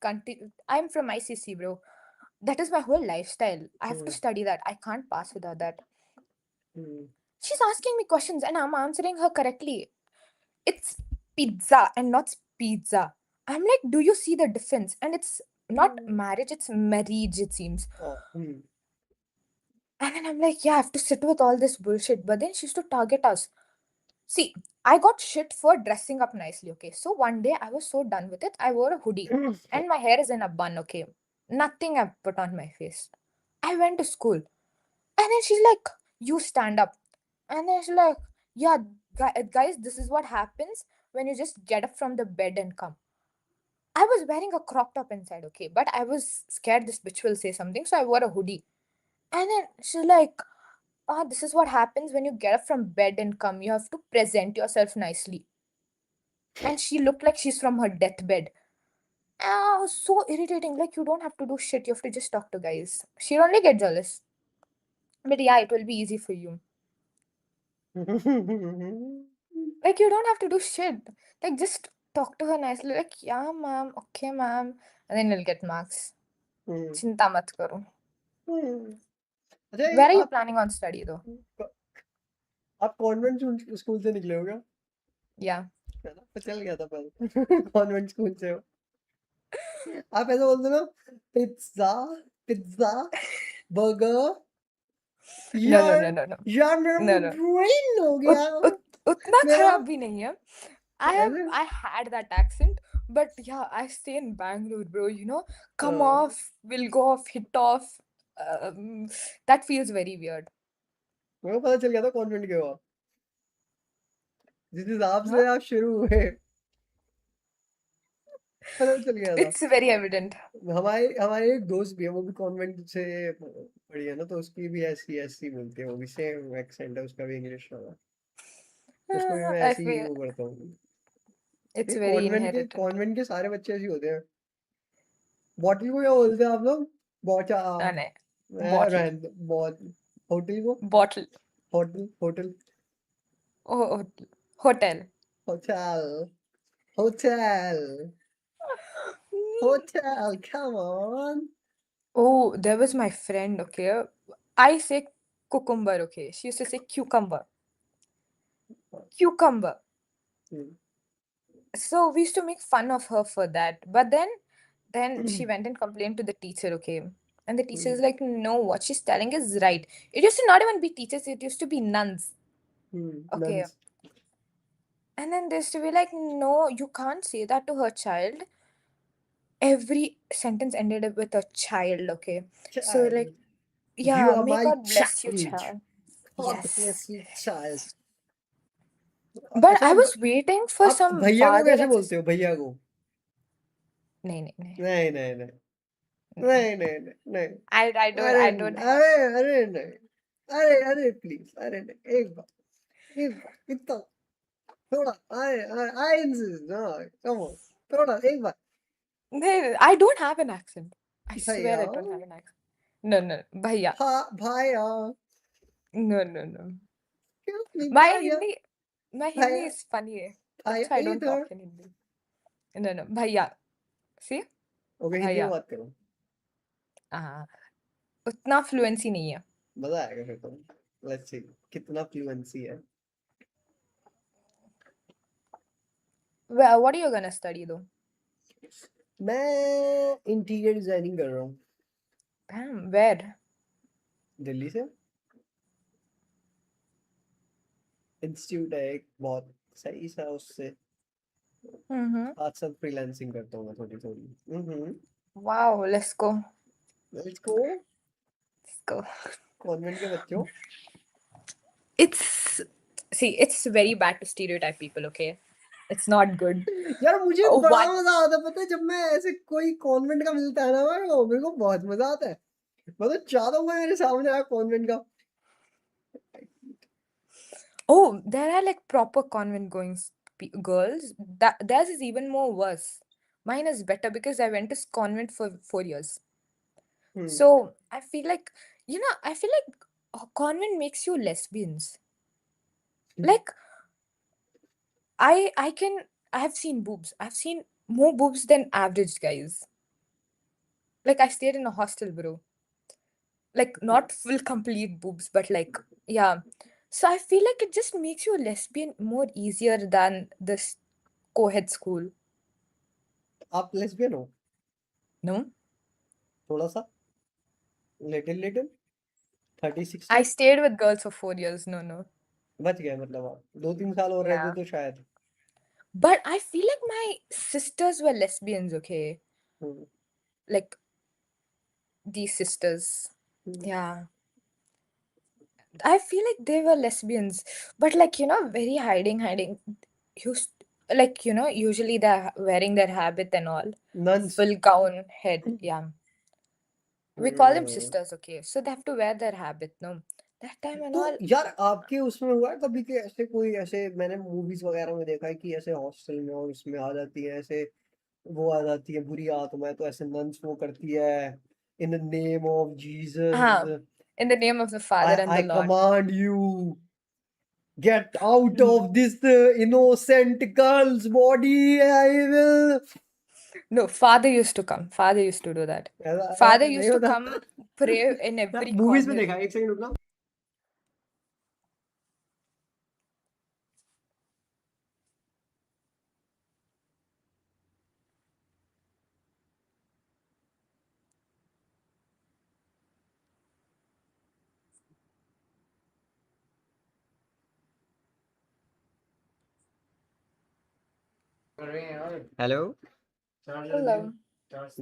continue. I'm from ICC, bro. That is my whole lifestyle. I have to study that. I can't pass without that. She's asking me questions and I'm answering her correctly. It's pizza and not pizza. I'm like, do you see the difference? And it's not marriage, it's marriage, it seems. And then I'm like, yeah, I have to sit with all this bullshit. But then she used to target us. See, I got shit for dressing up nicely, okay? So one day I was so done with it, I wore a hoodie and my hair is in a bun, okay? Nothing I put on my face. I went to school and then she's like, you stand up. And then she's like, yeah, guys, this is what happens when you just get up from the bed and come. I was wearing a crop top inside, okay? But I was scared this bitch will say something, so I wore a hoodie. And then she's like, this is what happens when you get up from bed and come. You have to present yourself nicely. And she looked like she's from her deathbed. So irritating. Like, you don't have to do shit. You have to just talk to guys. She'll only get jealous. But yeah, it will be easy for you. Like, you don't have to do shit. Like, just talk to her nicely. Like, yeah, ma'am. Okay, ma'am. And then you'll get marks. Chinta mat karo. Where are you planning on study, though? आप convent school से निकले हो क्या? Yeah. तो चल गया था पहले कॉन्वेंट स्कूल से हो. आप ऐसा बोलते ना, pizza pizza burger. No, no, no, no, no. यार मेरा No, no. ब्रेन हो गया. उतना मेरा खराब भी नहीं है. I had that accent, but yeah, I stay in Bangalore, bro. You know, come off, will go off, hit off. That feels very weird. मेरे को पता चल गया था कॉन्वेंट के हो आप. जिस हिसाब से Huh? आप शुरू हुए पता चल गया था. It's very evident. हमारे एक दोस्त भी है, वो भी कॉन्वेंट से पढ़ी है ना, तो उसकी भी ऐसी ऐसी बोलती है, वो भी सेम एक्सेंट है उसका भी इंग्लिश वाला. उसको भी मैं I ऐसे ही feel वो करता हूँ. it's ये very inherited. कॉन्वेंट के सारे बच्चे ऐसे होते हैं. बॉटल को क्या बोलते हैं आप लोग? बॉचा. नहीं, bottle. होटल को Bottle. Hotel Oh, hotel. Hotel hotel hotel, come on. Oh, there was my friend, okay? I say cucumber, okay? She used to say cucumber. Cucumber. So we used to make fun of her for that. But then she went and complained to the teacher, okay? And the teacher is like, no, what she's telling is right. It used to not even be teachers, it used to be nuns. Okay. Nuns. And then they used to be like, no, you can't say that to her child. Every sentence ended up with a child, okay? So like, You yeah, are may my God bless you, child. child. God Yes. bless you, child. But अच्छा, I was waiting for आप some भैया को father कैसे and बोलते हो? भैया को? नहीं नहीं नहीं नहीं नहीं नहीं नहीं नहीं नहीं नहीं. I अरे don't have. अरे अरे नहीं. अरे प्लीज, अरे नहीं. एक बार इतना थोड़ा. I insist. No, come on. थोड़ा एक बार. No, I don't have an accent. I swear भैया. I don't have an accent. No, भैया. भाया. No. क्यों नहीं My Bhaya? Hindi, my Hindi Bhaya is funny. Bhaya That's why I don't इधर. talk in Hindi. No, भैया. See? Okay, Hindi में भैया. बात करो. हाँ, उतना फ्लुएंसी नहीं है. मजा आएगा फिर तो. लेट्स सी कितना फ्लुएंसी है. Well, what are you gonna study though? मैं इंटीरियर डिजाइनिंग कर रहा हूँ. Damn, where? दिल्ली से. इंस्टीट्यूट है एक बहुत सही सा, उससे आज सब फ्रीलांसिंग करता हूँ मैं थोड़ी थोड़ी. Wow, let's go. Let's go. Let's go. Convent के बच्चों. It's very bad to stereotype people, okay? It's not good. यार मुझे Oh, बड़ा what? मजा आता है, पता है, जब मैं ऐसे कोई कॉन्वेंट का मिलता है ना, मेरे को बहुत मजा आता है. मैं तो चाहता हूँ मेरे सामने आया कॉन्वेंट का. Oh, there are like proper convent going girls. Theirs is even more worse. Mine is better because I went to convent for 4 years. So I feel like, I feel like a convent makes you lesbians. Like, I have seen boobs. I've seen more boobs than average guys. Like I stayed in a hostel, bro. Like not full complete boobs, but like yeah. So I feel like it just makes you a lesbian more easier than this co-ed school. आप lesbian हो? No? थोड़ा सा, little 30-60 I stayed with girls for 4 years. No, no. बच गए मतलब आप 2-3 साल और रहते Yeah. तो शायद। But I feel like my sisters were lesbians, okay? Hmm, Like these sisters. Hmm. Yeah. I feel like they were lesbians, but like, very hiding. Used like, usually they're wearing their habit and all. Nuns. Full gown, head. Yeah. We call them hmm. sisters, okay? So they have to wear their habit, no? That time and तो all. यार आपके उसमें हुआ है कभी कि ऐसे कोई ऐसे मैंने मूवीज वगैरह में देखा है कि ऐसे हॉस्टल में और उसमें आ जाती है ऐसे वो आ जाती है बुरी आत्माएं तो ऐसे नन्स वो करती है in the name of Uh-huh. Jesus In the name of the Father and I the Lord. Command you get out of this innocent girl's body I will No, Father used to come. Father used to do that. Father नहीं used to होता come pray in every movies में corner. देखा है, एक second रुकना। Hello. Hello.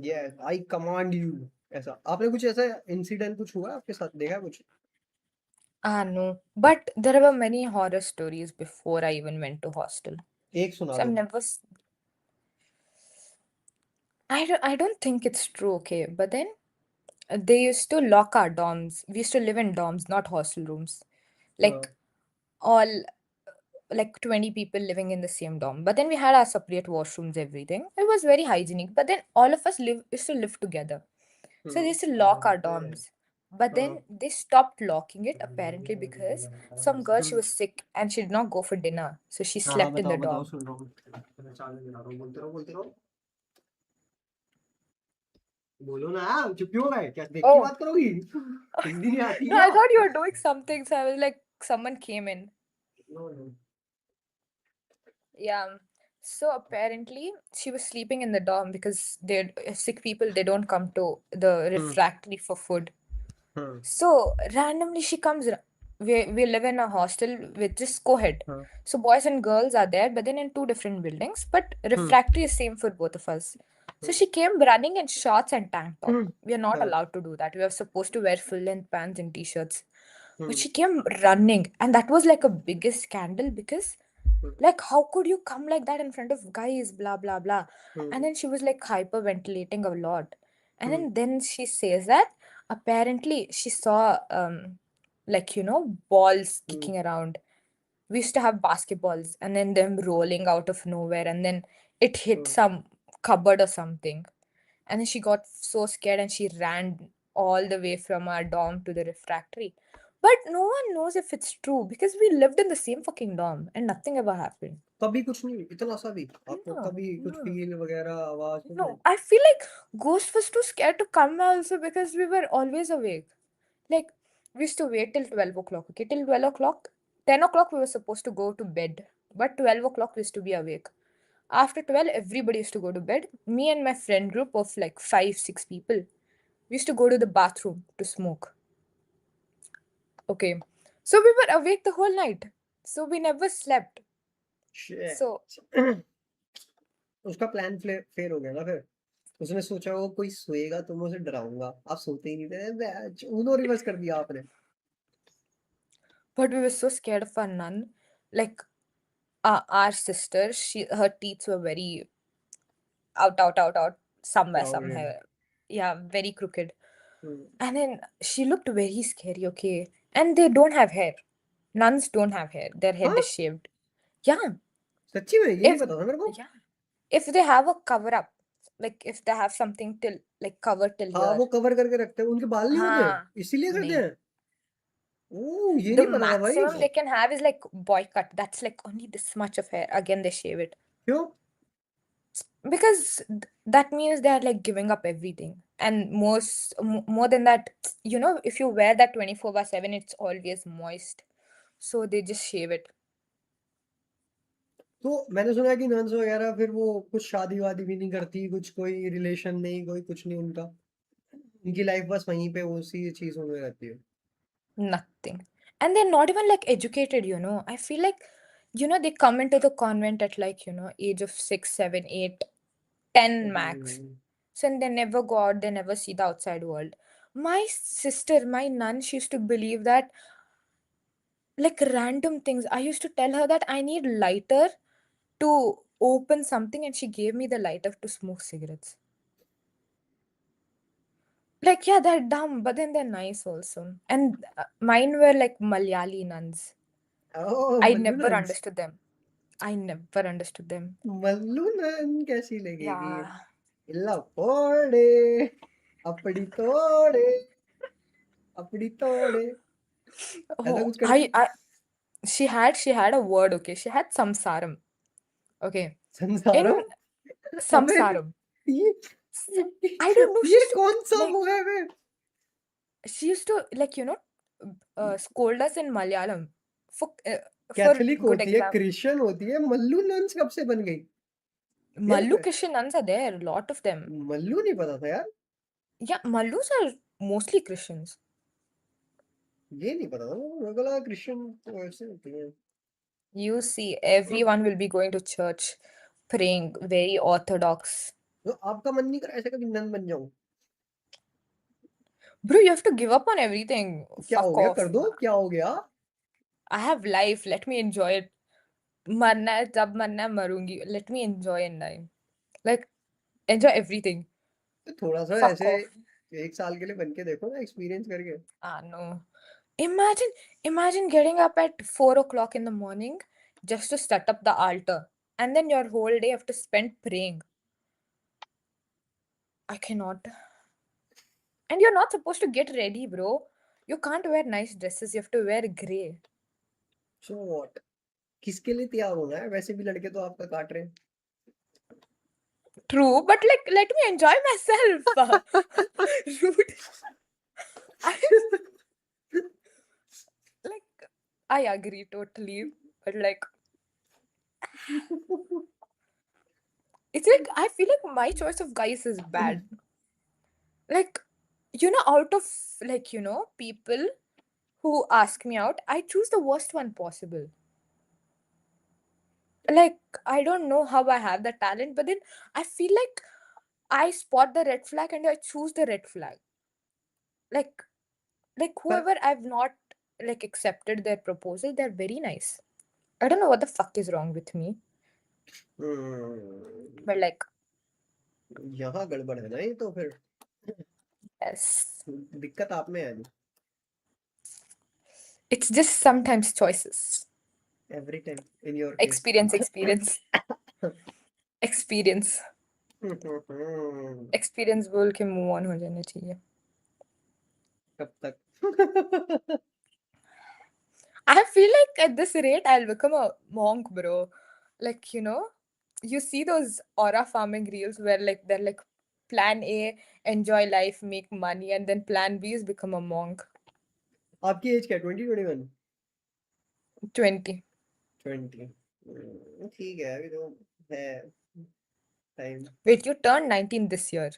Yes I command you. ऐसा आपने कुछ ऐसा इंसिडेंट कुछ हुआ है आपके साथ देखा है कुछ? Ah, no. But there were many horror stories before I even went to hostel. एक सुना So I've दो। never. I don't think it's true, okay? But then they used to lock our dorms. We used to live in dorms, not hostel rooms. Like हाँ, all like 20 people living in the same dorm. But then we had our separate washrooms, everything. It was very hygienic. But then all of us used to live together. So they used to lock our dorms. But हाँ, then they stopped locking it apparently because some girl she hmm, was sick and she did not go for dinner. So she हाँ हाँ slept in the बताओ बताओ dorm. सुन रहा हूँ। मैं charger गिरा रहा हूँ, बोलते रहो बोलो ना। चुप क्यों हो गए? क्या देख के Oh, बात करोगी? हिंदी नहीं आती no, क्या? I thought you were doing something. So I was like, someone came in. No no. Yeah. So apparently she was sleeping in the dorm because they sick people they don't come to the refractory for food. हाँ, So randomly she comes. We live in a hostel with just co-ed. हाँ, So boys and girls are there, but then in two different buildings. But hmm, refractory is same for both of us. So she came running in shorts and tank top. We are not हाँ, allowed to do that. We are supposed to wear full length pants and t-shirts. But hmm, she came running, and that was like a biggest scandal because like how could you come like that in front of guys blah blah blah. And then she was like hyperventilating a lot, and then she says that apparently she saw like balls kicking around. We used to have basketballs and then them rolling out of nowhere, and then it hit some cupboard or something, and then she got so scared and she ran all the way from our dorm to the refractory. But no one knows if it's true because we lived in the same fucking dorm and nothing ever happened. कभी कुछ नहीं इतना सा भी आपको No, कभी कुछ no, feel वगैरह आवाज कुछ नहीं? no. I feel like Ghost was too scared to come also because we were always awake. Like, we used to wait till 12 o'clock. Okay, till 12 o'clock, 10 o'clock, we were supposed to go to bed. But 12 o'clock, we used to be awake. After 12, everybody used to go to bed. Me and my friend group of like 5, 6 people, we used to go to the bathroom to smoke. Okay. So we were awake the whole night. So we never slept. Shit. So उसका plan fail हो गया ना फिर उसने सोचा वो कोई सोएगा तो मैं उसे डराऊंगा आप सोते ही नहीं थे उनो रिवर्स कर दिया आपने। but we were so scared of our nun. Like our sister, her teeth were very out, somewhere, crowded. somewhere. Yeah, very crooked. Hmm, And then she looked very scary, okay. And they don't have hair. Nuns don't have hair. Their head हाँ is shaved. Yeah. सच्ची में ये नहीं If पता था मेरे को। yeah. If they have a cover up, like if they have something till like cover till हाँ here. वो कवर करके रखते हैं उनके बाल नहीं होते हाँ. इसीलिए करते नहीं. हैं। ओ ये The नहीं पता था भाई। maximum they can have is like boy cut. That's like only this much of hair. Again, they shave it. क्यों? Because that means they are like giving up everything. And more than that, you know, if you wear that 24/7, it's always moist. So they just shave it. तो मैंने सुना है कि nuns वगैरह फिर वो कुछ शादी-वादी भी नहीं करती, कुछ कोई रिलेशन नहीं, कोई कुछ नहीं उनका। उनकी लाइफ बस वहीं पे उसी चीज़ों में रहती है। Nothing. And they're not even like educated, you know. I feel like, you know, they come into the convent at like, you know, age of 6, 7, 8, 10 max. Hmm. So and they never go out, they never see the outside world. My sister, my nun, she used to believe that like random things. I used to tell her that I need lighter to open something, and she gave me the lighter to smoke cigarettes. Like, yeah, they're dumb, but then they're nice also. And mine were like Malayali nuns. Oh! I Mallu never nuns. understood them. I never understood them. Mallu nun कैसी लगेगी? Yeah. इल्ला पोड़े, अपड़ी तोड़े, अपड़ी तोड़े। ऐसा Oh, कुछ करती थी? she had a word, okay. She had samsaram. Okay. In संसारम? अबे! samsaram. ये I don't know. ये कौन-सा वो है बे? She used to like, you know, scold us in Malayalam for Catholic good होती है, exam. क्रिश्चियन होती है, मल्लू नन्स कब से बन गई? तेरे Mallu को Christian nuns are there, a lot of them. Mallu नहीं पता था यार। Yeah, Mallus are mostly Christians. ये नहीं पता था, मेरे को लगा क्रिश्चियन तो ऐसे होती हैं। You see, everyone will be going to church, praying, very orthodox. तो आपका मन नहीं करा ऐसे कभी नन बन जाऊँ? Bro, you have to give up on everything. क्या हो Fuck गया? कर off. दो, क्या हो गया? I have life. Let me enjoy it. मरना है जब मरना है मरूंगी. Let me enjoy in life. Like, enjoy everything. तो थोड़ा-सा Fuck ऐसे off. 1 साल के लिए बन के देखो ना, एक्सपीरियंस करके। Ah, no. Imagine getting up at 4 o'clock in the morning just to set up the altar. And then your whole day have to spend praying. I cannot. And you're not supposed to get ready, bro. You can't wear nice dresses. You have to wear grey. So what? किसके लिए तैयार होना है? वैसे भी लड़के तो आपका काट रहे हैं। True, but like, let me enjoy myself. Rude. I like, I agree totally, but like, it's like I feel like my choice of guys is bad. Like, you know, out of like, you know, people who ask me out, I choose the worst one possible. Like, I don't know how I have the talent, but then I feel like I spot the red flag and I choose the red flag. Like, पर whoever I've not like accepted their proposal, they're very nice. I don't know what the fuck is wrong with me, but like, यहाँ गड़बड़ है ना ये तो फिर। yes, दिक्कत आप में है नहीं। it's just sometimes choices. Every time in your case. Experience. Experience. Experience बोल के move on हो जाना चाहिए. कब तक? I feel like at this rate, I'll become a monk, bro. Like, you know, you see those aura farming reels where like they're like plan A, enjoy life, make money, and then plan B is become a monk. आपकी as क्या है? 20, 21? 20. 20। ठीक है, अभी तो है time. Wait, you turned 19 this year.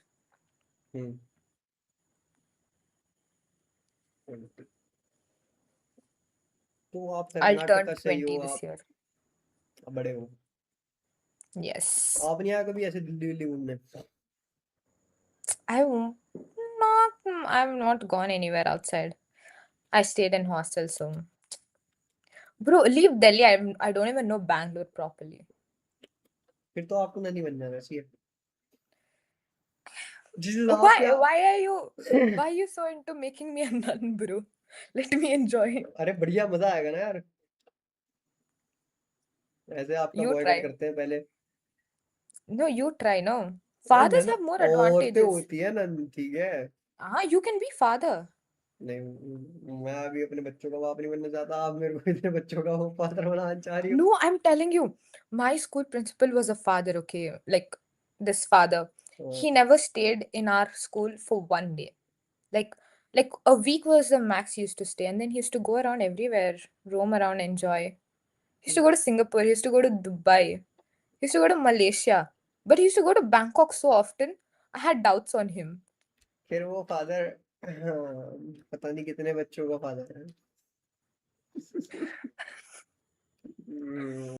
हुँ, 20। तो आप I'll कर्नाटका turn से ही 20 हो, this आप year. बड़े हो। Yes. आप नहीं आए कभी ऐसे दिल्ली-विल्ली घूमने? I won't. I've not gone anywhere outside. I stayed in hostel, so bro, leave Delhi. I don't even know Bangalore properly. फिर तो आपको ननी बन जाना चाहिए। जिस हिसाब से आप Why are you so into making me a nun, bro? Let me enjoy. अरे बढ़िया मज़ा आएगा ना यार। ऐसे आपका You बॉयकॉट try. करते हैं पहले। No, you try, no. अरे Fathers नन have more औरतें advantages. होती है नन, ठीक है? You can be father. नहीं, मैं अभी अपने बच्चों का बाप नहीं बनना चाहता, आप मेरे को इतने बच्चों का वो फादर बनाना चाह रही हो। No, I'm telling you, my school principal was a father, okay? Like this father. He never stayed in our school for 1 day. Like a week was the max he used to stay, and then he used to go around everywhere, roam around, enjoy. He used to go to Singapore, he used to go to Dubai, he used to go to Malaysia, but he used to go to Bangkok so often, I had doubts on him. फिर वो father हाँ, पता नहीं कितने बच्चों का father है